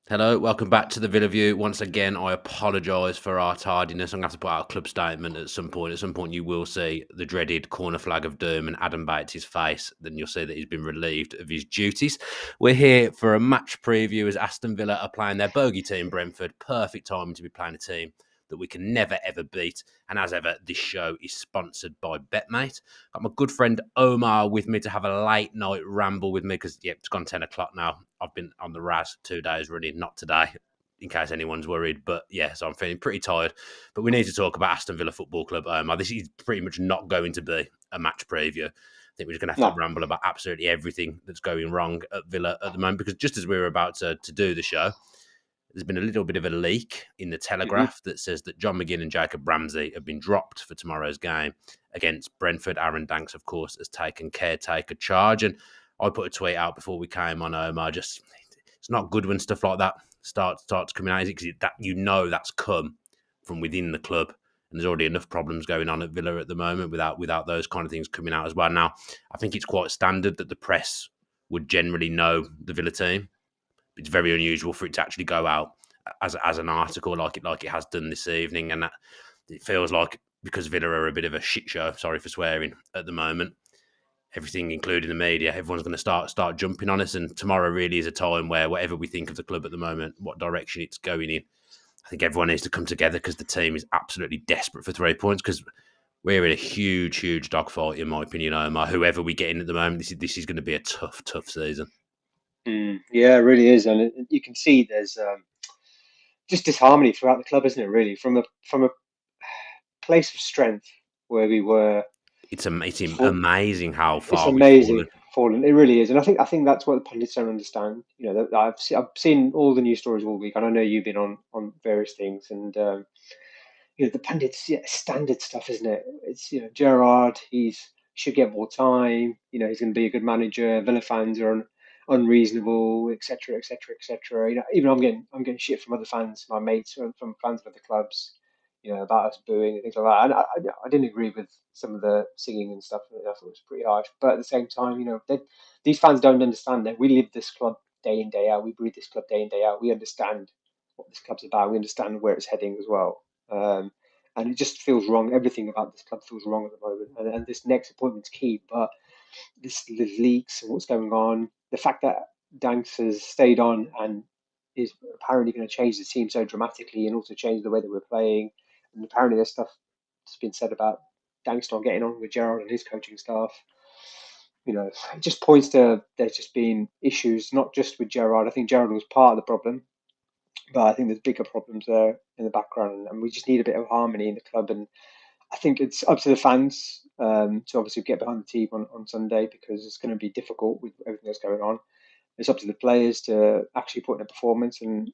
Hello, welcome back to the Villa View. Once again, I apologise for our tardiness. I'm going to have to put out a club statement at some point. At some point, you will see the dreaded corner flag of doom and Adam Bates' face. Then you'll see that he's been relieved of his duties. We're here for a match preview as Aston Villa are playing their bogey team, Brentford. Perfect timing to be playing a team that we can never, ever beat. And as ever, this show is sponsored by BetMate. Got my good friend Omar with me to have a late night ramble with me because, it's gone 10 o'clock now. I've been on the Raz 2 days running, not today, in case anyone's worried. But so I'm feeling pretty tired. But we need to talk about Aston Villa Football Club. This is pretty much not going to be a match preview. I think we're just going to have to ramble about absolutely everything that's going wrong at Villa at the moment, because just as we were about to do the show, there's been a little bit of a leak in the Telegraph that says that John McGinn and Jacob Ramsey have been dropped for tomorrow's game against Brentford. Aaron Danks, of course, has taken caretaker charge. And I put a tweet out before we came on, Omar. It's not good when stuff like that starts coming out, because that's come from within the club. And there's already enough problems going on at Villa at the moment without those kind of things coming out as well. Now, I think it's quite standard that the press would generally know the Villa team. It's very unusual for it to actually go out as an article like it has done this evening, and that it feels like, because Villa are a bit of a shit show, sorry for swearing, at the moment, everything, including the media, everyone's going to start jumping on us. And tomorrow really is a time where, whatever we think of the club at the moment, what direction it's going in, I think everyone needs to come together, because the team is absolutely desperate for 3 points, because we're in a huge dogfight, in my opinion, Omar. Whoever we get in at the moment, this is going to be a tough season. Yeah, it really is, and you can see there's just disharmony throughout the club, isn't it? Really, from a place of strength where we were. It's amazing how far It's we've amazing fallen. It really is, and I think that's what the pundits don't understand. I've seen all the news stories all week, and I know you've been on various things, and the pundits, standard stuff, isn't it? It's Gerrard, he should get more time. He's going to be a good manager. Villa fans are unreasonable, etc., etc., etc. Even I'm getting shit from other fans, my mates, from fans of other clubs, about us booing and things like that. And I didn't agree with some of the singing and stuff. I thought it was pretty harsh. But at the same time, these fans don't understand that we live this club day in, day out. We breathe this club day in, day out. We understand what this club's about. We understand where it's heading as well. And it just feels wrong. Everything about this club feels wrong at the moment. And this next appointment's key. But the leaks and what's going on, the fact that Danks has stayed on and is apparently going to change the team so dramatically, and also change the way that we're playing. And apparently there's stuff that's been said about Danks not getting on with Gerrard and his coaching staff. It just points to there's just been issues, not just with Gerrard. I think Gerrard was part of the problem, but I think there's bigger problems there in the background, and we just need a bit of harmony in the club. And I think it's up to the fans to obviously get behind the team on Sunday, because it's going to be difficult with everything that's going on. It's up to the players to actually put in a performance, and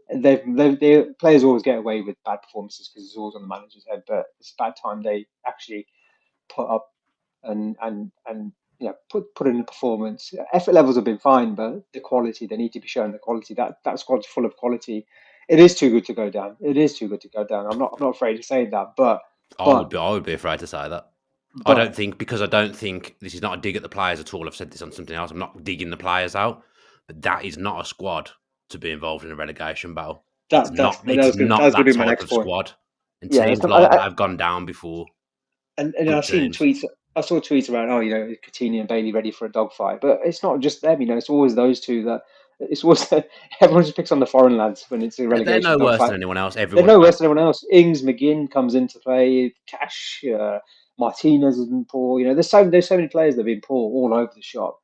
the players always get away with bad performances because it's always on the manager's head. But it's about time they actually put up and put in a performance. Effort levels have been fine, but the quality, they need to be shown the quality. That squad's full of quality. It is too good to go down. It is too good to go down. I'm not afraid to say that, but I would be afraid to say that. I don't think this is not a dig at the players at all. I've said this on something else. I'm not digging the players out, but that is not a squad to be involved in a relegation battle. It's not that type of squad. And teams like that have gone down before. And I've seen tweets. I saw tweets around, Coutinho and Bailey ready for a dogfight, but it's not just them. It's always those two that. It's always everyone just picks on the foreign lads when it's a relegation. They're no worse than anyone else. They're no worse than anyone else. Ings, McGinn comes into play. Cash, Martinez has been poor. There's so many players that have been poor all over the shop,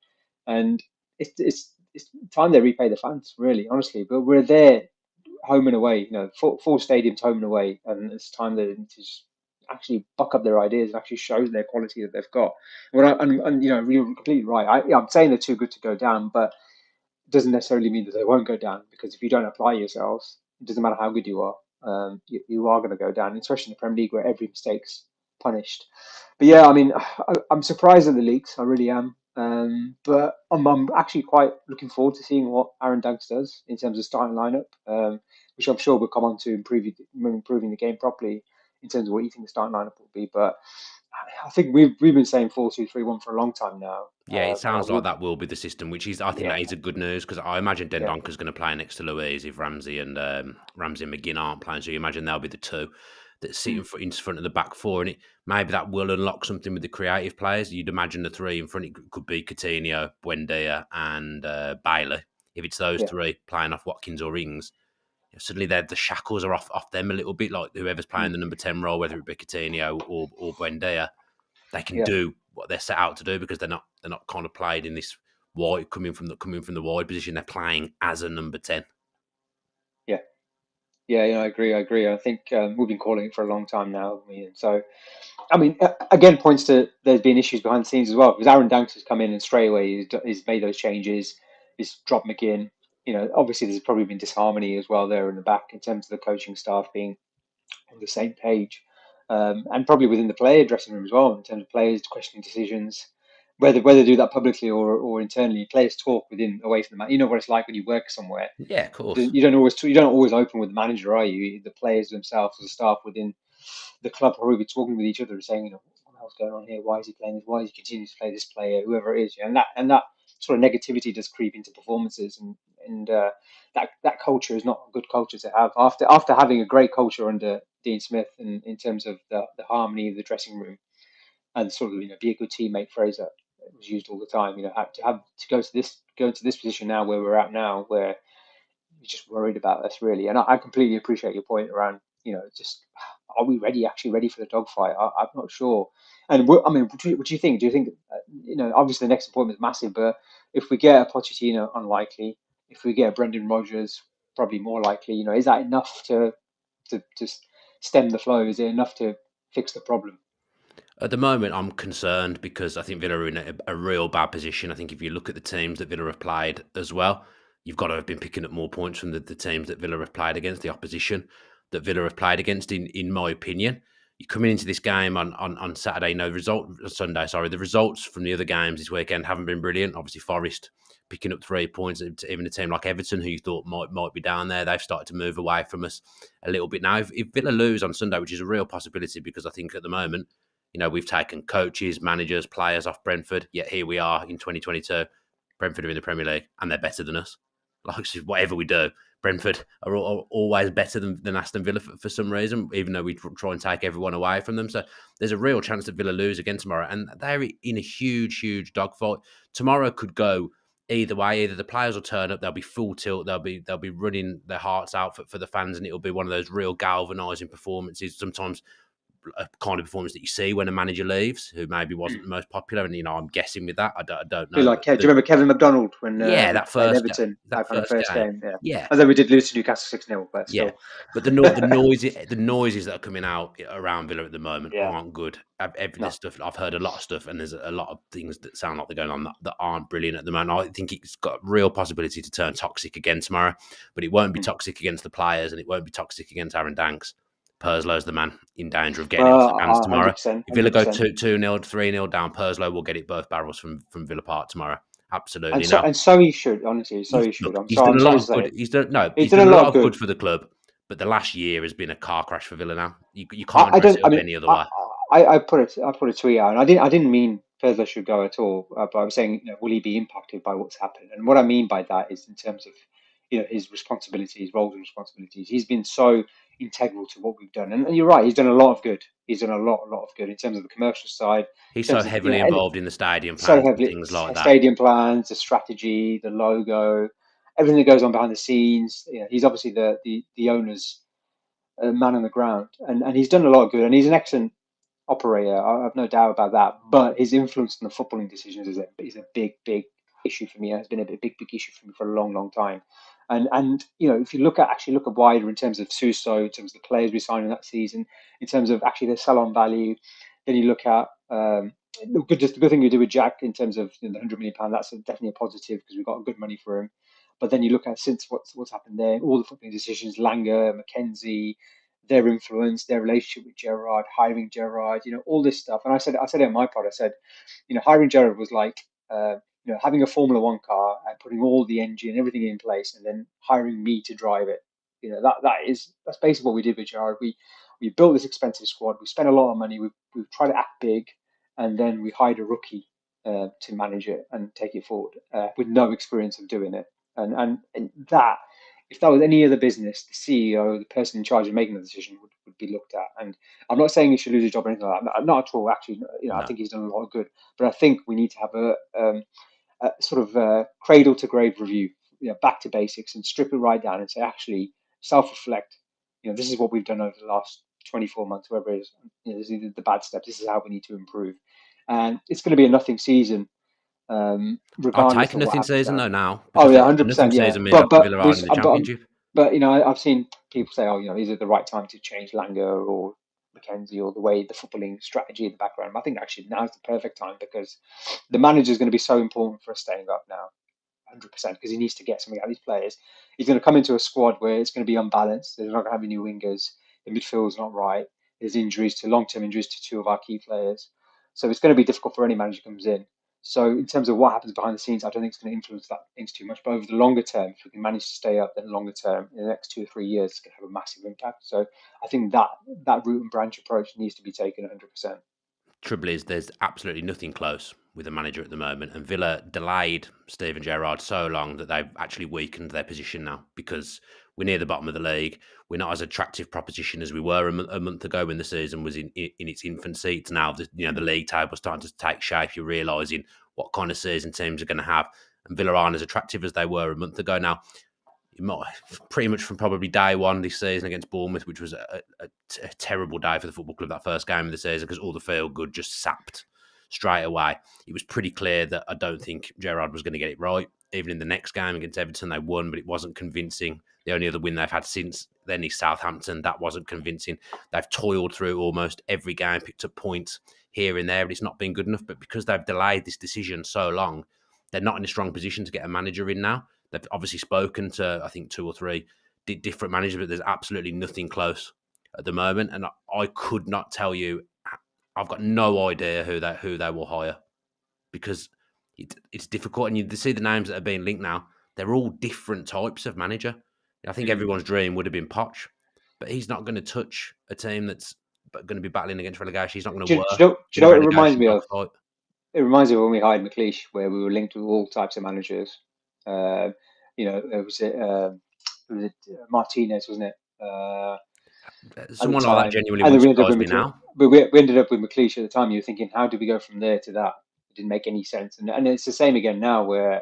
and it's time they repay the fans, really, honestly. But we're there, home and away. Full stadiums, home and away, and it's time they need to just actually buck up their ideas and actually show their quality that they've got. And you're completely right. I'm saying they're too good to go down, but it doesn't necessarily mean that they won't go down, because if you don't apply yourselves, it doesn't matter how good you are. You are going to go down, especially in the Premier League where every mistake's punished. But yeah, I'm surprised at the leaks. I really am. But I'm actually quite looking forward to seeing what Aaron Danks does in terms of starting lineup. which I'm sure we'll come on to improving the game properly in terms of what you think the starting lineup will be. But I think we've been saying 4-2-3-1 for a long time now, Yeah, it and I sounds like would, that will be the system, which is I think yeah, that is a good news because I imagine yeah, Dendonker's going to play next to Louise if Ramsey and McGinn aren't playing. So you imagine they'll be the two that sit in front of the back four, and maybe that will unlock something with the creative players. You'd imagine the three in front it could be Coutinho, Buendia, and Bailey. If it's those yeah, three playing off Watkins or Ings, suddenly the shackles are off them a little bit. Like whoever's playing mm, the number 10 role, whether it be Coutinho or Buendia, they can yeah, do what they're set out to do because they're not kind of played in this wide coming from the wide position. They're playing as a number 10. yeah. Yeah, I agree. I agree. I think we've been calling it for a long time now. So I mean, again, points to there's been issues behind the scenes as well because Aaron Danks has come in and straight away he's made those changes. He's dropped McGinn. Obviously there's probably been disharmony as well there in the back in terms of the coaching staff being on the same page, and probably within the player dressing room as well in terms of players questioning decisions, whether do that publicly or internally. Players talk within away from the man. You know what it's like when you work somewhere. Yeah, of course. You don't always open with the manager, are you? The players themselves, the staff within the club are really talking with each other and saying, what the hell's going on here? Why is he playing this? Why is he continuing to play this player, whoever it is? And that sort of negativity does creep into performances, and that culture is not a good culture to have. After having a great culture under Dean Smith in terms of the harmony of the dressing room and sort of be a good teammate, Fraser was used all the time. To go into this position now where we're at now, where you're just worried about us really. And I completely appreciate your point around, just are we actually ready for the dogfight? I'm not sure. And I mean, what do you think? Do you think, obviously the next appointment is massive, but if we get a Pochettino, unlikely. If we get a Brendan Rodgers, probably more likely. Is that enough to stem the flow? Is it enough to fix the problem? At the moment, I'm concerned because I think Villa are in a real bad position. I think if you look at the teams that Villa have played as well, you've got to have been picking up more points from the teams that Villa have played against, the opposition that Villa have played against, in my opinion. You're coming into this game on Saturday, Sunday, sorry. The results from the other games this weekend haven't been brilliant. Obviously, Forest picking up 3 points, even a team like Everton, who you thought might be down there, they've started to move away from us a little bit now. If Villa lose on Sunday, which is a real possibility because I think at the moment, we've taken coaches, managers, players off Brentford, yet here we are in 2022. Brentford are in the Premier League and they're better than us. Like, whatever we do, Brentford are always better than Aston Villa for some reason, even though we try and take everyone away from them. So there's a real chance that Villa lose again tomorrow. And they're in a huge, huge dogfight. Tomorrow could go either way. Either the players will turn up, they'll be full tilt, they'll be running their hearts out for the fans, and it'll be one of those real galvanising performances. Sometimes a kind of performance that you see when a manager leaves, who maybe wasn't the most popular. And I'm guessing with that, I don't Feel know. like, do you remember Kevin McDonald when Yeah, we that played first Everton, that that kind of first first game, game? Yeah. yeah, Although we did lose to Newcastle 6-0, but yeah. still. But the noises that are coming out around Villa at the moment Yeah. aren't good. There's No. stuff I've heard a lot of stuff, and there's a lot of things that sound like they're going on that aren't brilliant at the moment. I think it's got real possibility to turn toxic again tomorrow, but it won't be Mm. toxic against the players, and it won't be toxic against Aaron Danks. Persloh's the man in danger of getting into the fans Well, tomorrow. 100%, If Villa go 100%. 2-0, 3-0 down, Perslow will get it both barrels from Villa Park tomorrow. And Absolutely. so Now, and so he should, honestly, so he should. he's done I'm a sorry lot to of say good. it. He's He's done done a a lot lot of of good good. for the club, but the last year has been a car crash for Villa. Now you can't I dress don't. it I up mean, any other way. I put a tweet out, and I didn't mean Fezler should go at all. But I was saying, will he be impacted by what's happened? And what I mean by that is in terms of his responsibilities, roles and responsibilities. He's been so integral to what we've done, and you're right. He's done a lot of good. He's done a lot of good in terms of the commercial side, He's in so terms of heavily involved in the stadium so plans and heavily things like that. stadium plans, the strategy, the logo, everything that goes on behind the scenes. He's obviously the owner's man on the ground, and he's done a lot of good, and he's an excellent operator. I have no doubt about that. But his influence on the footballing decisions is a big issue for me. It has been a big issue for me for a long time. And if you look at wider in terms of Suso, in terms of the players we signed in that season, in terms of actually their sell-on value, then you look at just the good thing we do with Jack in terms of the £100 million. That's definitely a positive because we got good money for him. But then you look at since what's happened there, all the footballing decisions, Langer, McKenzie, their influence, their relationship with Gerrard, hiring Gerrard, all this stuff. And I said it on my pod, I said, hiring Gerrard was like, having a Formula One car and putting all the engine, everything in place, and then hiring me to drive it. That's basically what we did with Gerrard. We built this expensive squad. We spent a lot of money. We've tried to act big, and then we hired a rookie to manage it and take it forward with no experience of doing it. And that, if that was any other business, the CEO, the person in charge of making the decision would be looked at. And I'm not saying he should lose his job or anything like that. Not at all. Actually, I No. think he's done a lot of good. But I think we need to have a sort of cradle to grave review, back to basics, and strip it right down and say, actually, self-reflect. This is what we've done over the last 24 months, whatever it is. This is the bad steps. This is how we need to improve. And it's going to be a nothing season, I'll regardless take a of what nothing happens season now. though now Oh because yeah, a nothing 100%. Yeah, season means obviously Villa are in the Championship. I've seen people say, oh, is it the right time to change Langer or McKenzie or the way the footballing strategy in the background? I think actually now is the perfect time because the manager is going to be so important for us staying up now. 100% because he needs to get something out of these players. He's going to come into a squad where it's going to be unbalanced. They're not going to have any wingers. The midfield's not right. There's long-term injuries to two of our key players. So it's going to be difficult for any manager who comes in. So in terms of what happens behind the scenes, I don't think it's going to influence that things too much. But over the longer term, if we can manage to stay up, then longer term, in the next 2 or 3 years, it's going to have a massive impact. So I think that root and branch approach needs to be taken 100%. Trouble is, there's absolutely nothing close with the manager at the moment, and Villa delayed Steven Gerrard so long that they've actually weakened their position now because we're near the bottom of the league. We're not as attractive proposition as we were a month ago when the season was in its infancy. It's now the league table starting to take shape. You're realising what kind of season teams are going to have, and Villa aren't as attractive as they were a month ago now. Pretty much from probably day one this season against Bournemouth, which was a terrible day for the football club, that first game of the season, because all the feel good just sapped straight away. It was pretty clear that I don't think Gerrard was going to get it right. Even in the next game against Everton, they won, but it wasn't convincing. The only other win they've had since then is Southampton. That wasn't convincing. They've toiled through almost every game, picked up points here and there, and it's not been good enough. But because they've delayed this decision so long, they're not in a strong position to get a manager in now. They've obviously spoken to, I think, 2 or 3 different managers, but there's absolutely nothing close at the moment. And I could not tell you. I've got no idea who they will hire because it's difficult. And you see the names that are being linked now. They're all different types of manager. I think everyone's dream would have been Poch, but he's not going to touch a team that's going to be battling against relegation. He's not going to work Do you in a know what it reminds relegation me of? dogfight. It reminds me of when we hired McLeish, where we were linked with all types of managers. Was it Martinez, wasn't it? At the Someone like that time, genuinely and then wouldn't we ended up surprise with me now. we ended up with McLeish at the time. You're thinking, how do we go from there to that? It didn't make any sense, and it's the same again now, where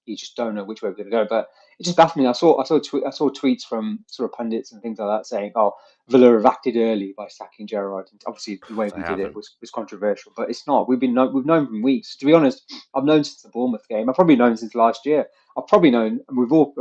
you just don't know which way we're going to go. But it just baffled me. I saw tweets from sort of pundits and things like that saying, "Oh, Villa have acted early by sacking Gerrard." And obviously, the way They we did it haven't. was controversial, but it's not. We've known from weeks. To be honest, I've known since the Bournemouth game. I've probably known since last year. I've probably known. We've all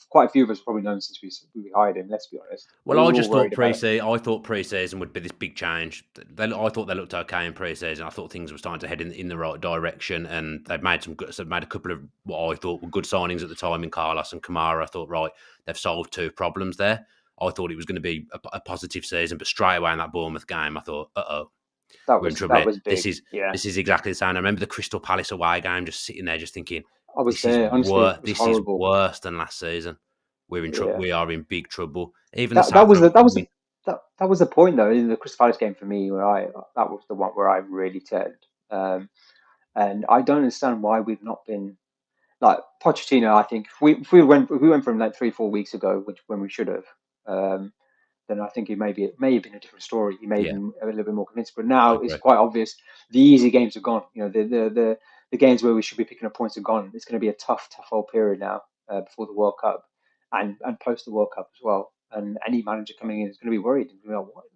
quite a few of us have probably known since we hired him. Let's be honest. Well, We I were all just thought worried about it. pre-season would be this big change. I thought they looked okay in pre-season. I thought things were starting to head in the right direction, and they've made a couple of what I thought were good signings at the time in Carlos and Kamara. I thought, right, they've solved 2 problems there. I thought it was going to be a positive season, but straight away in that Bournemouth game, I thought, we're in trouble That here. was big. Yeah, This is exactly the same. I remember the Crystal Palace away game, just sitting there, just thinking, I was there. Honestly, it was this is horrible. worse than last season. We're in trouble. Yeah, We are in big trouble. Even the that was Southampton win. that was the point though in the Crystal Palace game for me where that was the one where I really turned. And I don't understand why we've not been like Pochettino. I think if we went from like 3-4 weeks ago, when we should have, then I think it may have been a different story. He may have Yeah, been a little bit more convinced. But I now it's agree. quite obvious the easy games are gone. The games where we should be picking up points are gone. It's going to be a tough old period now before the World Cup and post the World Cup as well. And any manager coming in is going to be worried. What's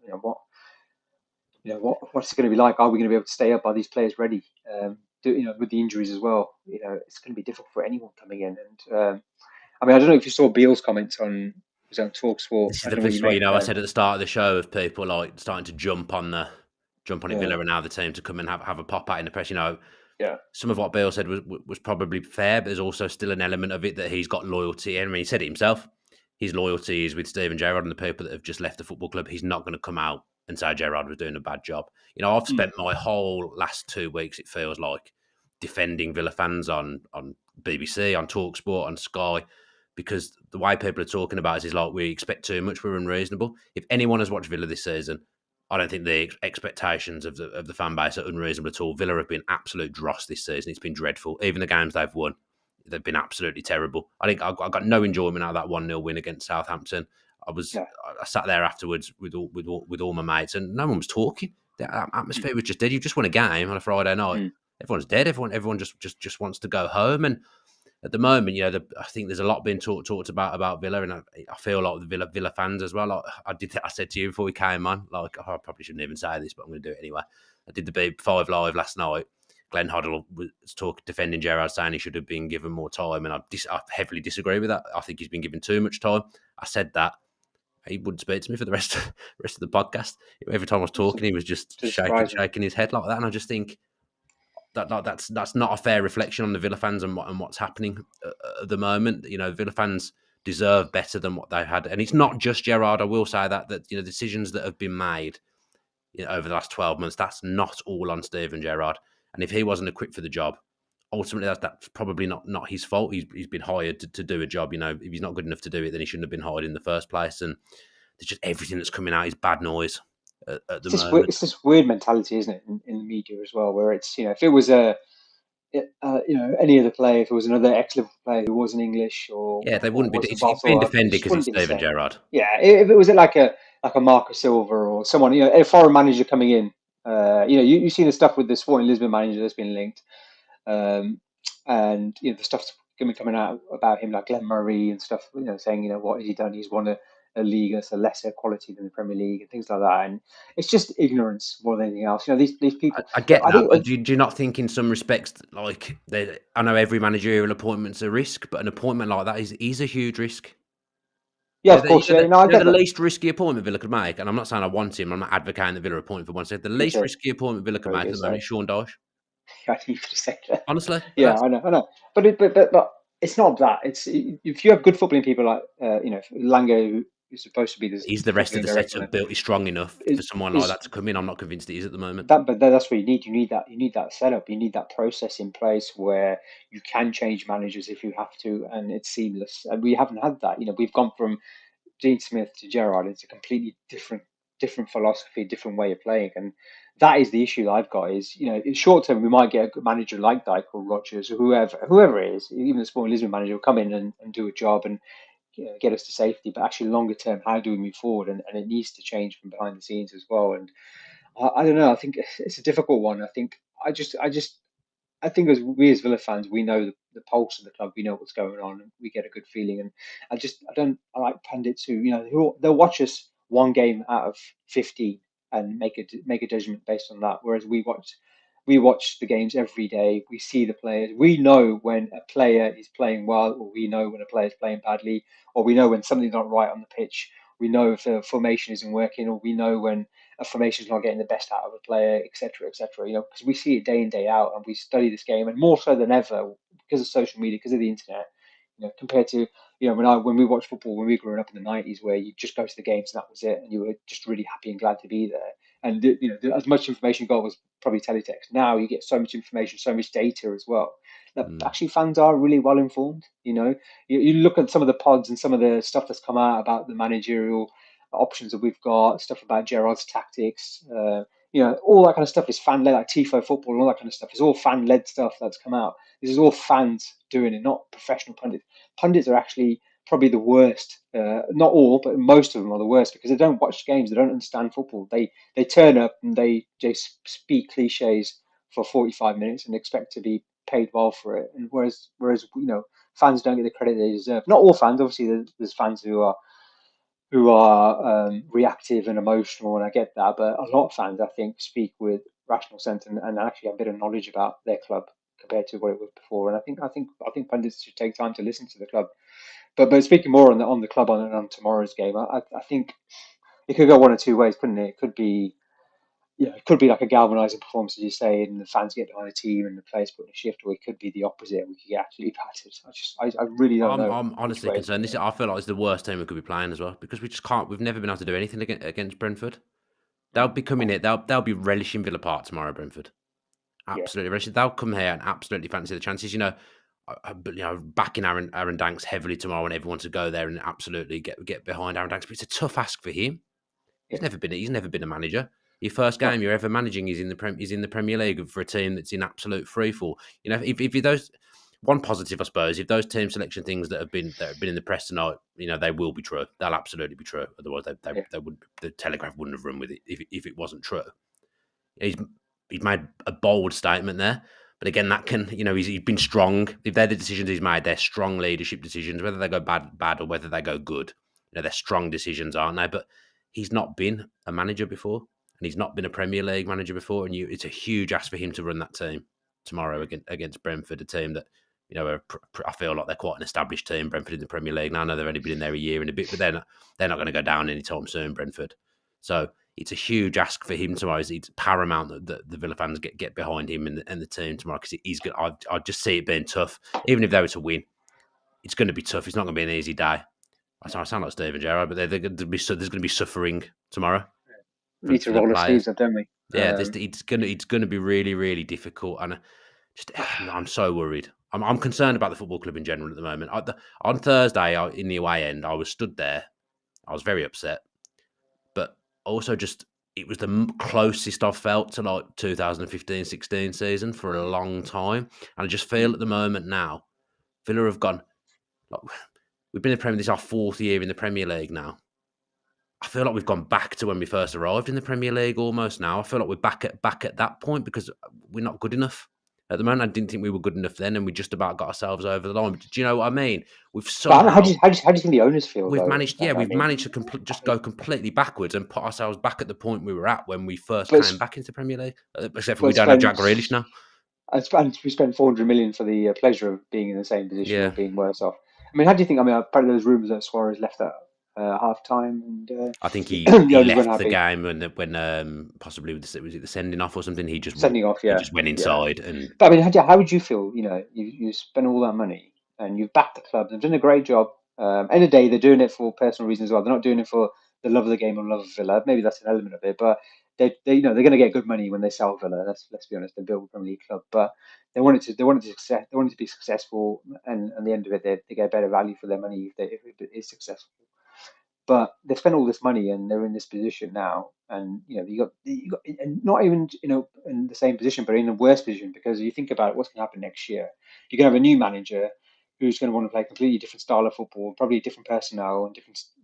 it going to be like? Are we going to be able to stay up? Are these players ready? With the injuries as well, it's going to be difficult for anyone coming in. And I don't know if you saw Beale's comments on Talksport. This I is don't the know what you bit made. I said at the start of the show of people like starting to jump on it, Yeah, Villa and now the team to come and have a pop at in the press. yeah, Some of what Beale said was probably fair, but there's also still an element of it that he's got loyalty. I mean, he said it himself. His loyalty is with Steven Gerrard and the people that have just left the football club. He's not going to come out and say Gerrard was doing a bad job. I've spent my whole last 2 weeks, it feels like, defending Villa fans on BBC, on Talksport, on Sky, because the way people are talking about us is like we expect too much, we're unreasonable. If anyone has watched Villa this season, I don't think the expectations of the fan base are unreasonable at all. Villa have been absolute dross this season. It's been dreadful. Even the games they've won, they've been absolutely terrible. I think I got no enjoyment out of that 1-0 win against Southampton. Yeah. I sat there afterwards with all my mates, and no one was talking. The atmosphere was just dead. You just won a game on a Friday night. Mm. Everyone's dead. Everyone just wants to go home. And at the moment, I think there's a lot being talked about Villa, and I feel like the Villa fans as well. Like I said to you before we came on, like I probably shouldn't even say this, but I'm going to do it anyway. I did the B5 live last night. Glenn Hoddle was defending Gerrard, saying he should have been given more time, and I heavily disagree with that. I think he's been given too much time. I said that. He wouldn't speak to me for the rest of the podcast. Every time I was talking, he was just shaking his head like that, and I just think that's not a fair reflection on the Villa fans and what's happening at the moment. Villa fans deserve better than what they had, and it's not just Gerrard. I will say that decisions that have been made over the last 12 months, that's not all on Steven Gerrard. And if he wasn't equipped for the job, ultimately that's probably not his fault. He's been hired to do a job. If he's not good enough to do it, then he shouldn't have been hired in the first place. And there's just everything that's coming out is bad noise at the moment. It's this weird mentality, isn't it, in the media as well, where it's, if it was any other player, if it was another ex-Liverpool player who wasn't English or they wouldn't be. wasn't It's being Barcelona, defended because it's Steven Gerrard. Yeah, if it was like a Marco Silva or someone, a foreign manager coming in, you've seen the stuff with the Sporting Lisbon manager that's been linked, and the stuff's going to be coming out about him, like Glenn Murray and stuff, saying, what has he done? He's won a league that's a lesser quality than the Premier League and things like that. And it's just ignorance more than anything else. These people. I get that, but do you not think in some respects, like, I know every managerial appointment's a risk, but an appointment like that is a huge risk? Yeah, of course. I get the least risky appointment Villa could make, and I'm not saying I want him. I'm not advocating that Villa appoint for one second. The least risky appointment Villa could make at the moment is Sean Dyche. I think you could have said that. Honestly, yeah, I know. But it's not that. It's if you have good footballing people like Lange, who's supposed to be this. Is the rest of the setup built strong enough for someone like that to come in? I'm not convinced it is at the moment. But that's what you need. You need that setup. You need that process in place where you can change managers if you have to, and it's seamless. And we haven't had that. We've gone from Dean Smith to Gerrard. It's a completely different philosophy, different way of playing, and that is the issue that I've got. Is in short term we might get a good manager like Dyche or Rodgers or whoever it is, even the Sporting Lisbon manager will come in and do a job and get us to safety. But actually, longer term, how do we move forward? And it needs to change from behind the scenes as well. And I don't know. I think it's a difficult one. I think as we as Villa fans, we know the pulse of the club. We know what's going on, and we get a good feeling. And I like pundits who they'll watch us one game out of 15 and make a judgment based on that. Whereas we watch the games every day. We see the players. We know when a player is playing well, or we know when a player is playing badly, or we know when something's not right on the pitch. We know if the formation isn't working, or we know when a formation is not getting the best out of a player, etc., etc. Because we see it day in, day out, and we study this game, and more so than ever because of social media, because of the internet. Compared to when we watched football when we were growing up in the '90s, where you just go to the games and that was it, and you were just really happy and glad to be there. And as much information you got was probably teletext. Now you get so much information, so much data as well. That actually fans are really well informed. You look at some of the pods and some of the stuff that's come out about the managerial options that we've got, stuff about Gerrard's tactics. All that kind of stuff is fan led, like Tifo football and all that kind of stuff. It's all fan led stuff that's come out. This is all fans doing it, not professional pundits. Pundits are actually probably the worst. Not all, but most of them are the worst because they don't watch games. They don't understand football. They turn up and they just speak cliches for 45 minutes and expect to be paid well for it. And whereas fans don't get the credit they deserve. Not all fans, obviously. There's fans who are reactive and emotional, and I get that. But a lot of fans, I think, speak with rational sense and actually have a bit of knowledge about their club compared to what it was before. And I think pundits should take time to listen to the club. But speaking more on the club on tomorrow's game, I think it could go one or two ways, couldn't it? It could be like a galvanising performance, as you say, and the fans get behind the team and the players put in a shift, or it could be the opposite. We could get absolutely battered. I really don't know. I'm honestly concerned. I feel like it's the worst team we could be playing as well because we just can't. We've never been able to do anything against Brentford. They'll be coming here. They'll be relishing Villa Park tomorrow, Brentford. Absolutely relishing. They'll come here and absolutely fancy the chances. but backing Aaron Danks heavily tomorrow, and everyone to go there and absolutely get behind Aaron Danks. But it's a tough ask for him. Yeah. He's never been a manager. Your first game you're ever managing is in the Premier League for a team that's in absolute freefall. If those one positive, I suppose, if those team selection things that have been in the press tonight, they will be true. They'll absolutely be true. Otherwise, they would the Telegraph wouldn't have run with it if it wasn't true. He's made a bold statement there. But again, that can, he's been strong. If they're the decisions he's made, they're strong leadership decisions, whether they go bad or whether they go good. They're strong decisions, aren't they? But he's not been a manager before, and he's not been a Premier League manager before. And it's a huge ask for him to run that team tomorrow against Brentford, a team that, I feel like they're quite an established team, Brentford in the Premier League. Now I know they've only been in there a year and a bit, but they're not going to go down anytime soon, Brentford. So it's a huge ask for him tomorrow. It's paramount that the Villa fans get behind him and the team tomorrow, because he's good. I just see it being tough. Even if they were to win, it's going to be tough. It's not going to be an easy day. I sound like Steve and Gerrard, but there's going to be suffering tomorrow. We need to roll our sleeves up, don't we? Yeah, it's going to be really, really difficult, and I'm so worried. I'm concerned about the football club in general at the moment. On Thursday, in the away end, I was stood there. I was very upset, but also it was the closest I've felt to like 2015-16 season for a long time. And I just feel at the moment now, Villa have gone, we've been in the Premier League, this is our fourth year in the Premier League now. I feel like we've gone back to when we first arrived in the Premier League almost now. I feel like we're back at that point because we're not good enough. At the moment, I didn't think we were good enough then, and we just about got ourselves over the line. But do you know what I mean? How do you think the owners feel? We've managed to just go completely backwards and put ourselves back at the point we were at when we first came back into the Premier League. Except for we don't have Jack Grealish now. And we spent 400 million for the pleasure of being in the same position or being worse off. I mean, how do you think? I mean, apparently there's rumours that Suarez left at half time, and I think he left the game when possibly was it the sending off or something? He just went inside. And but I mean, how would you feel? You spend all that money and you've backed the club. They've done a great job. End of the day, they're doing it for personal reasons as well. They're not doing it for the love of the game and love of Villa. Maybe that's an element of it, but they're going to get good money when they sell Villa. Let's be honest. They build a Premier League club, but they wanted to be successful, and at the end of it, they get better value for their money if it is successful. But they spent all this money and they're in this position now, and you got and not even in the same position, but in a worse position, because you think about what's going to happen next year. You're going to have a new manager who's going to want to play a completely different style of football, probably different personnel and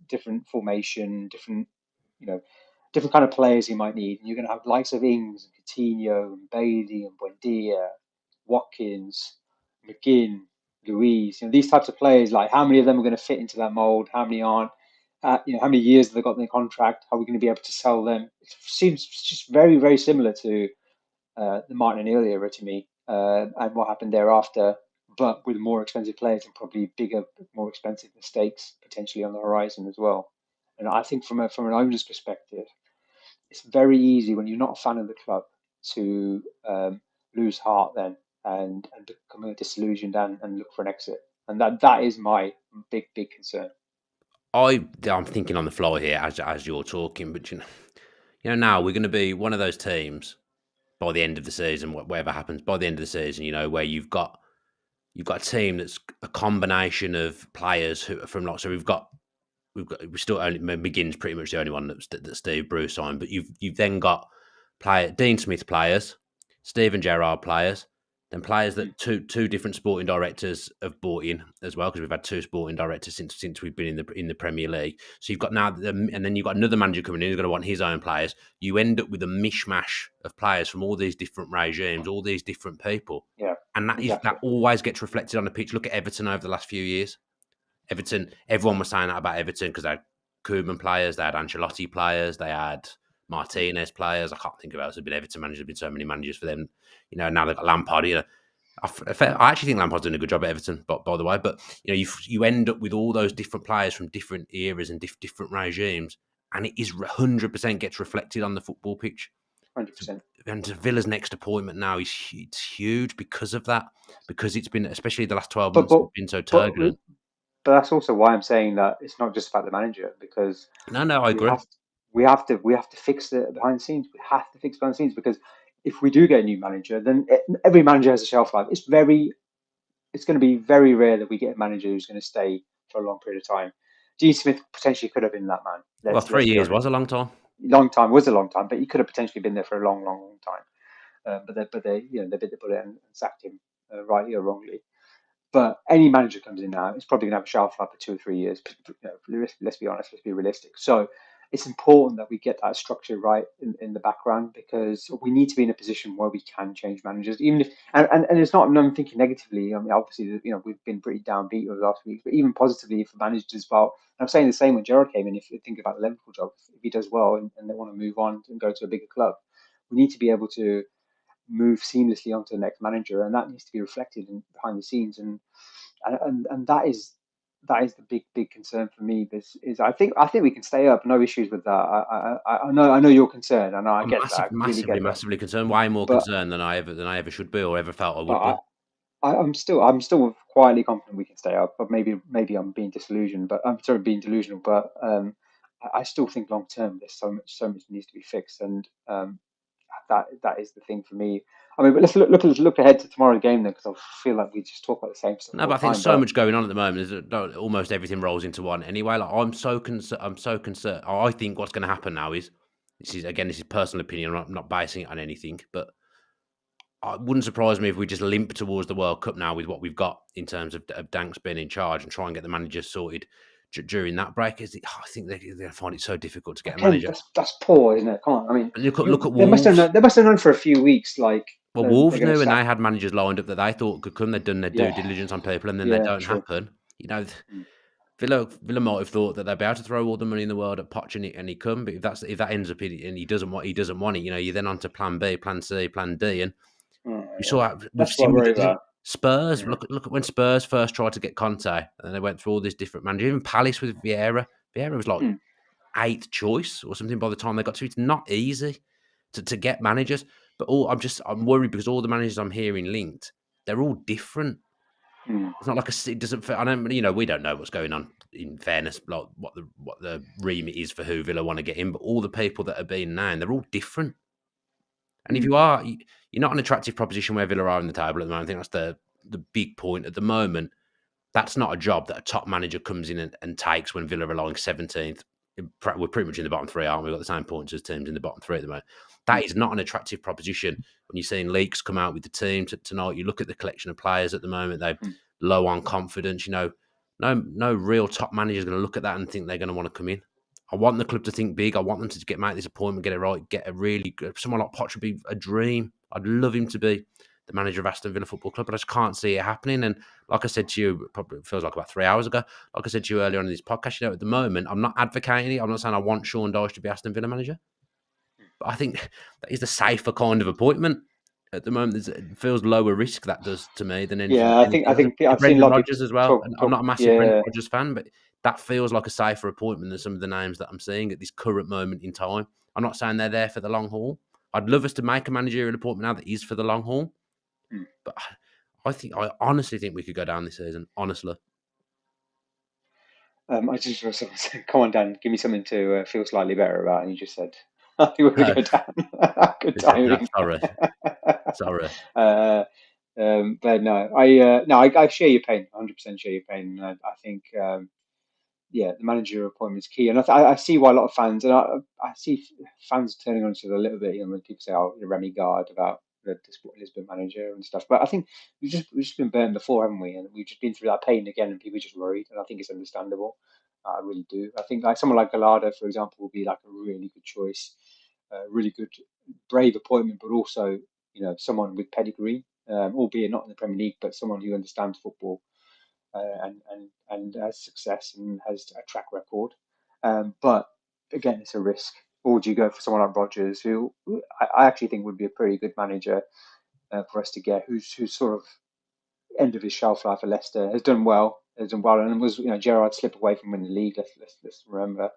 different formation, different kind of players you might need. And you're going to have likes of Ings and Coutinho and Bailey and Buendia, Watkins, McGinn, Louise. These types of players. Like, how many of them are going to fit into that mold? How many aren't? How many years have they got in their contract? How are we going to be able to sell them? It seems just very, very similar to the Martin O'Neill era to me, and what happened thereafter, but with more expensive players and probably bigger, more expensive mistakes potentially on the horizon as well. And I think from an owner's perspective, it's very easy when you're not a fan of the club to lose heart then and become disillusioned and look for an exit. And that is my big concern. I'm thinking on the fly here as you're talking, but now we're going to be one of those teams by the end of the season, whatever happens by the end of the season, where you've got a team that's a combination of players so we still only McGinn's pretty much the only one that Steve Bruce signed, but you've then got Dean Smith players, Steven Gerrard players. Then players that two different sporting directors have bought in as well, because we've had two sporting directors since we've been in the Premier League. So you've got now, and then you've got another manager coming in who's going to want his own players. You end up with a mishmash of players from all these different regimes, all these different people. Yeah, and that always gets reflected on the pitch. Look at Everton over the last few years. Everton, everyone was saying that about Everton because they had Koeman players, they had Ancelotti players, they had Martinez players. I can't think of else. There's been Everton managers. There's been so many managers for them. Now they've got Lampard. I actually think Lampard's doing a good job at Everton. By the way, but you end up with all those different players from different eras and different regimes, and it is 100% gets reflected on the football pitch. 100%. And Villa's next appointment now is huge because of that. Because it's been, especially the last 12 months, it's been so turbulent. But that's also why I'm saying that it's not just about the manager, because no, I agree. We have to fix the behind the scenes. We have to fix behind the scenes, because if we do get a new manager, then every manager has a shelf life. It's it's going to be very rare that we get a manager who's going to stay for a long period of time. Dean Smith potentially could have been that man. Well, Let's 3 be years honest. was a long time. Long time was a long time, but he could have potentially been there for a long, long, long time. But they they bit the bullet and sacked him, rightly or wrongly. But any manager comes in now, it's probably going to have a shelf life for 2 or 3 years. Let's be honest, let's be realistic. So it's important that we get that structure right in the background, because we need to be in a position where we can change managers, even if and it's not. I'm thinking negatively. I mean, obviously, we've been pretty downbeat over the last week, but even positively for managers as well. I'm saying the same when Gerrard came in. If you think about the Liverpool job, if he does well and they want to move on and go to a bigger club, we need to be able to move seamlessly onto the next manager, and that needs to be reflected behind the scenes. And that is the big concern for me. This is I think we can stay up, no issues with that. I know you're concerned, and I I'm get that, I really massively, get that. massively concerned. Way more But concerned than I ever should be or ever felt I but would be. I'm still quietly confident we can stay up. But maybe I'm being disillusioned. But I'm sorry, being delusional. But I still think long term there's so much needs to be fixed, and that is the thing for me. I mean, but let's look ahead to tomorrow's game then, because I feel like we just talk about the same stuff No, all but I the think time. so But much going on at the moment. Almost everything rolls into one anyway. Like I'm so concerned. I'm so concerned. I think what's going to happen now is this is personal opinion. I'm not basing it on anything, but it wouldn't surprise me if we just limp towards the World Cup now with what we've got in terms of Danks being in charge and try and get the manager sorted during that break. I think they're going to find it so difficult to get a again, manager. that's poor, isn't it? Come on, I mean, And look at they must have Wolves. known. They must have known for a few weeks, like Well, they're Wolves going to knew, and sack. they had managers lined up that they thought could come. They'd done their due Yeah, diligence on people, and then they yeah, don't true. happen. You know, Mm, Villa might have thought that they'd be able to throw all the money in the world at Poch and he come, but if that ends up and he doesn't want it, you're then on to Plan B, Plan C, Plan D, and we yeah, saw we've that's what I seen with worry others. about. Spurs. Yeah. Look at when Spurs first tried to get Conte, and they went through all these different managers. Even Palace with Vieira. Vieira was like Mm, eighth choice or something by the time they got to. It's not easy to get managers, but I'm worried because all the managers I'm hearing linked, they're all different. mm, It's not like it doesn't. I don't. We don't know what's going on. In fairness, like what the remit is for who Villa want to get in, but all the people that are being named, they're all different. And if mm, you're not an attractive proposition where Villa are in the table at the moment. I think that's the big point at the moment. That's not a job that a top manager comes in and takes when Villa are lying 17th. We're pretty much in the bottom three, aren't we? We've got the same points as teams in the bottom three at the moment. That mm, is not an attractive proposition. When you're seeing leaks come out with the team tonight, you look at the collection of players at the moment, they're mm, low on confidence. No real top manager is going to look at that and think they're going to want to come in. I want the club to think big. I want them to make this appointment, get it right, get a really good. Someone like Poch would be a dream. I'd love him to be the manager of Aston Villa Football Club, but I just can't see it happening. And like I said to you, probably feels like about 3 hours ago, like I said to you earlier on in this podcast, at the moment, I'm not advocating it. I'm not saying I want Sean Dyche to be Aston Villa manager, but I think that is the safer kind of appointment. At the moment, it feels lower risk, that does to me, than anything yeah. I think anything I else. think And I've seen a Brendan lot of people Rodgers as well. talk And I'm talk. not a massive Brendan Yeah, Rodgers fan, but that feels like a safer appointment than some of the names that I'm seeing at this current moment in time. I'm not saying they're there for the long haul. I'd love us to make a managerial appointment now that is for the long haul, mm. but I honestly think we could go down this season. Honestly, I just saw someone saying, "Come on, Dan, give me something to feel slightly better about," and you just said, "I think we're going no, to go down." Good no, timing. sorry. uh, but no, I share your pain. 100% share your pain. I think yeah, the managerial appointment is key, and I see why a lot of fans, and I see fans turning on each other a little bit. When people say, "Oh, Remy Gard," about the Lisbon manager and stuff, but I think we've just been burnt before, haven't we? And we've just been through that pain again, and people are just worried, and I think it's understandable. I really do. I think like someone like Gallardo, for example, will be like a really good choice, really good, brave appointment, but also someone with pedigree, albeit not in the Premier League, but someone who understands football and has success and has a track record. But again, it's a risk. Or do you go for someone like Rodgers, who I actually think would be a pretty good manager for us to get, who's sort of end of his shelf life at Leicester, has done well, and was Gerrard slipped away from winning the league. Let's remember,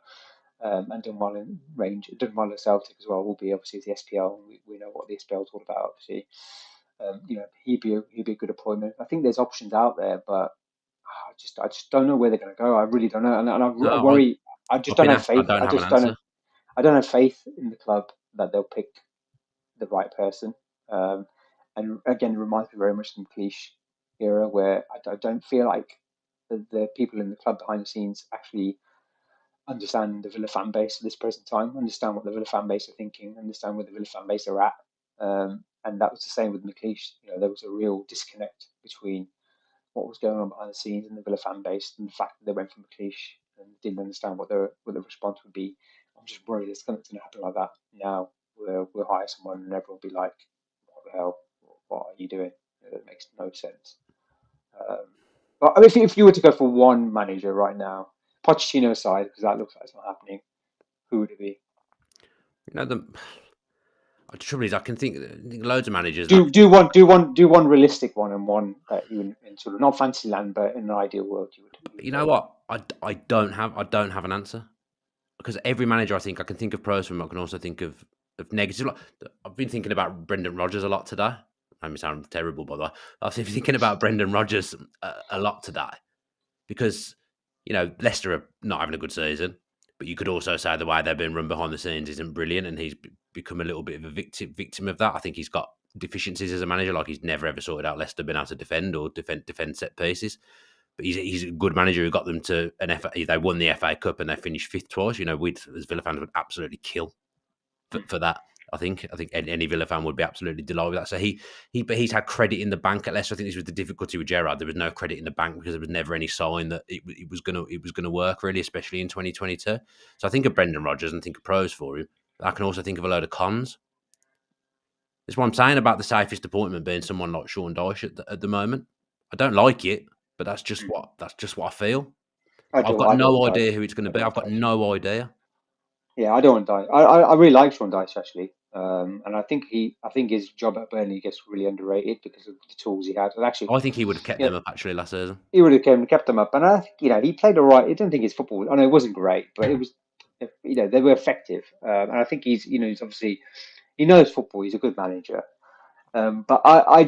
and done well in range, done well at Celtic as well. Will be obviously the SPL. We know what the SPL is all about. Obviously, he'd be a good appointment. I think there's options out there, but I just don't know where they're going to go. I really don't know, and I No, worry. I just I've don't been have asked. I faith. don't I have an just don't answer. have. I don't have faith in the club that they'll pick the right person. Um, and again, it reminds me very much of Cliche. era where I don't feel like the people in the club behind the scenes actually understand the Villa fan base at this present time, understand what the Villa fan base are thinking, understand where the Villa fan base are at. And that was the same with McLeish. There was a real disconnect between what was going on behind the scenes in the Villa fan base and the fact that they went for McLeish and didn't understand what the response would be. I'm just worried it's going to happen like that now. We'll hire someone and everyone will be like, "What the hell? What are you doing? That makes no sense." Um, but I mean, if you were to go for one manager right now, Pochettino aside, because that looks like it's not happening, who would it be? The trouble is, I can think loads of managers. Do one realistic one and one that you in sort of not fantasy land, but in an ideal world you would You go know with. what? I don't have an answer because every manager I can think of pros from. I can also think of negatives. Like, I've been thinking about Brendan Rodgers a lot today. I mean, sound terrible by the way. I've been thinking about Brendan Rodgers a lot today because Leicester are not having a good season, but you could also say the way they've been run behind the scenes isn't brilliant, and he's become a little bit of a victim of that. I think he's got deficiencies as a manager, like he's never ever sorted out Leicester being able to defend or defend set pieces. But he's a good manager who got them to an FA. They won the FA Cup and they finished fifth twice. We as Villa fans would absolutely kill for that. I think any Villa fan would be absolutely delighted with that. So but he's had credit in the bank at Leicester. I think this was the difficulty with Gerrard. There was no credit in the bank because there was never any sign that it was gonna work really, especially in 2022. So I think of Brendan Rodgers and think of pros for him. But I can also think of a load of cons. That's what I'm saying about the safest appointment being someone like Sean Dyche at the moment. I don't like it, but that's just what I feel. I've got I don't no want Dyche. idea who it's going to I be. don't I've want got Dyche. no idea. Yeah, I don't want Dyche. I really like Sean Dyche actually, and I think his job at Burnley gets really underrated because of the tools he had. And actually, I think he would have kept you know, them up actually last season. he would have kept them up. And I think he played all right. I don't think his football. I know it wasn't great, but it was. They were effective, and I think he's obviously he knows football. He's a good manager. But I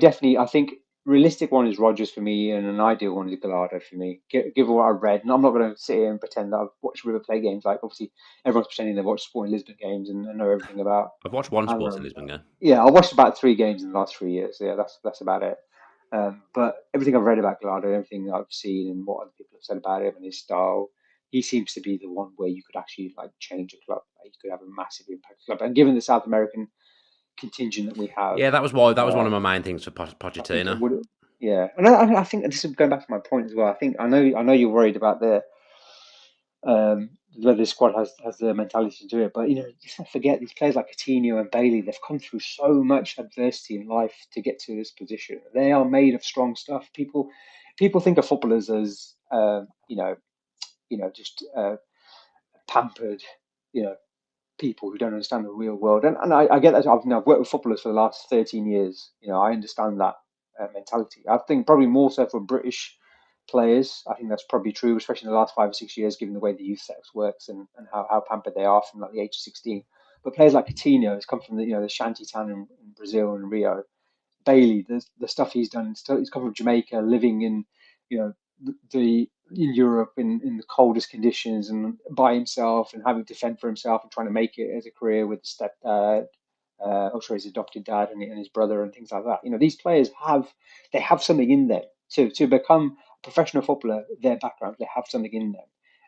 think realistic one is Rodgers for me, and an ideal one is Gallardo for me. Given what I've read, and I'm not going to sit here and pretend that I've watched River play games. Like obviously, everyone's pretending they've watched Sporting Lisbon games and know everything about. I've watched one I don't Sports in know. Lisbon game. Yeah, I watched about 3 games in the last 3 years. Yeah, that's about it. But everything I've read about Gallardo, everything I've seen, and what other people have said about him and his style, he seems to be the one where you could actually like change a club. Like, you could have a massive impact on the club. And given the South American contingent that we have, Yeah, that was why. That was one uh, of my main things for I think it Pochettino. would. Yeah, and I think this is going back to my point as well. I know you're worried about whether the squad has the mentality to do it, but let's not forget these players like Coutinho and Bailey. They've come through so much adversity in life to get to this position. They are made of strong stuff. People think of footballers as just pampered, you know, people who don't understand the real world. And I get that. I've worked with footballers for the last 13 years. I understand that mentality. I think probably more so for British players. I think that's probably true, especially in the last 5 or 6 years, given the way the youth setup works and how pampered they are from like the age of 16. But players like Coutinho has come from the shanty town in Brazil and Rio. Bailey, the stuff he's done. He's come from Jamaica, living in the in Europe in the coldest conditions and by himself and having to fend for himself and trying to make it as a career with his stepdad, his adopted dad and his brother and things like that. These players have something in them to become a professional footballer. Their background, they have something in them,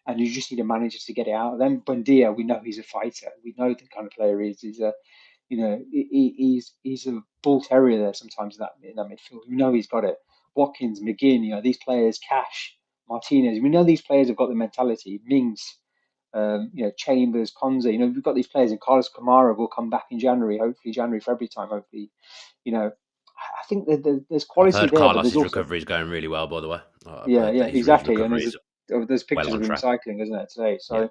and you just need a manager to get it out of them. Buendia, we know he's a fighter. We know the kind of player he is. He's a bull terrier there sometimes in that midfield. We know he's got it. Watkins, McGinn, these players, Cash, Martinez. We know these players have got the mentality. Mings, Chambers, Konza. We've got these players, and Carlos Kamara will come back in January, hopefully January, February time. Hopefully, I think that there's I've quality heard there, but there's Carlos's also recovery is going really well. By the way, I've yeah, heard yeah, that his exactly. And recovery is there's well pictures on of him track. cycling, isn't there, today? Yeah. So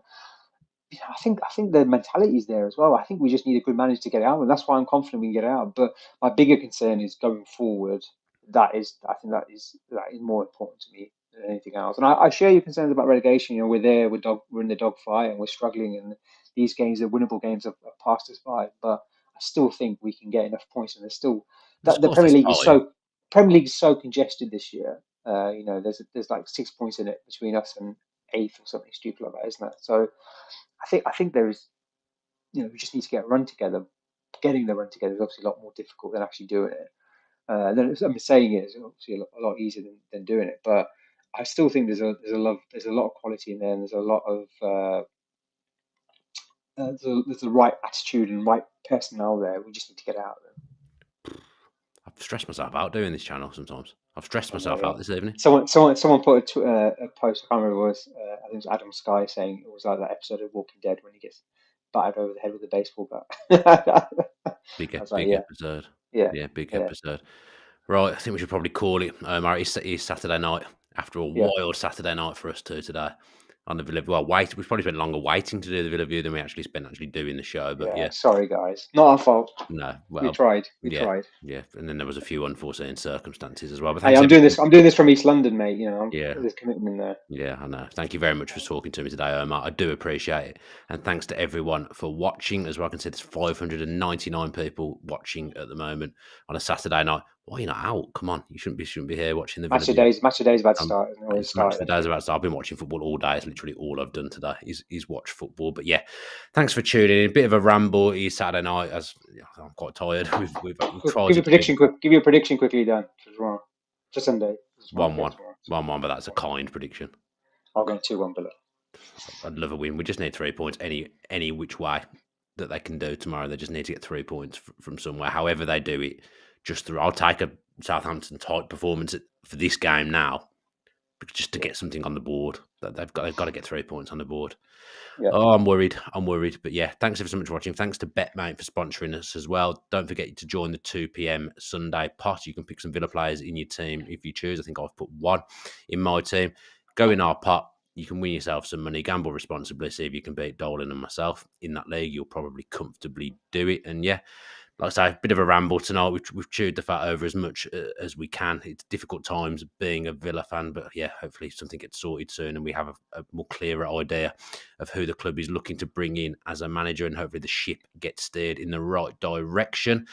I think the mentality is there as well. I think we just need a good manager to get it out, and that's why I'm confident we can get it out. But my bigger concern is going forward. I think that is more important to me than anything else. And I share your concerns about relegation. We're there, we're in the dogfight, and we're struggling. And these games, the winnable games, have passed us by. But I still think we can get enough points, and there's still Of that the course, there's time. Premier League is so congested this year. There's like 6 points in it between us and eighth or something stupid like that, isn't it? So I think there is, we just need to get a run together. Getting the run together is obviously a lot more difficult than actually doing it. Then I'm saying it is obviously a lot easier than doing it, but I still think there's a lot of quality in there, and there's a lot of there's the right attitude and right personnel there. We just need to get out of them. I've stressed myself out doing this channel sometimes. I've stressed I know, myself yeah. out this evening. Someone put a post. I can't remember what it was. I think it was Adam Sky saying it was like that episode of Walking Dead when he gets battered over the head with a baseball bat. I was like, Big yeah, episode. yeah, Yeah, big yeah, episode. Right, I think we should probably call it. Omar, it's Saturday night after a yeah, wild Saturday night for us two today on the Villa. Well, we've probably spent longer waiting to do the Villa View than we actually spent doing the show. But yeah. yeah, Sorry, guys. Not our fault. no, We well, tried. We yeah, tried. yeah, and then there was a few unforeseen circumstances as well. But Hey, thanks everyone. I'm doing this from East London, mate. Yeah, There's commitment there. yeah, I know. Thank you very much for talking to me today, Omar. I do appreciate it. And thanks to everyone for watching as well. I can see there's 599 people watching at the moment on a Saturday night. Why are you not out? Come on. You shouldn't be here watching the Villa View. Match of days about to start. Isn't it? Or it It's much the started, days actually. about to start. I've been watching football all day. It's literally all I've done today is watch football. But yeah, thanks for tuning in. A bit of a ramble. It's Saturday night as I'm quite tired. We've tried Give to your prediction quick. Give your prediction quickly, Dan, for tomorrow. For Sunday. Tomorrow, yeah, 1-1. tomorrow. 1-1, but that's a kind prediction. I'll go 2-1 Villa. I'd love a win. We just need 3 points any which way that they can do tomorrow. They just need to get 3 points from somewhere. However they do it, just through. I'll take a Southampton type performance for this game now, just to get something on the board. That they've got to get 3 points on the board. Yeah. Oh, I'm worried. But yeah, thanks ever so much for watching. Thanks to BetMate for sponsoring us as well. Don't forget to join the 2 p.m. Sunday pot. You can pick some Villa players in your team if you choose. I think I've put one in my team. Go in our pot. You can win yourself some money. Gamble responsibly. See if you can beat Dolan and myself in that league. You'll probably comfortably do it. And yeah, like I say, a bit of a ramble tonight. We've chewed the fat over as much as we can. It's difficult times being a Villa fan, but yeah, hopefully something gets sorted soon and we have a more clearer idea of who the club is looking to bring in as a manager, and hopefully the ship gets steered in the right direction.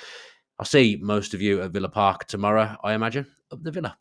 I'll see most of you at Villa Park tomorrow, I imagine, up the Villa.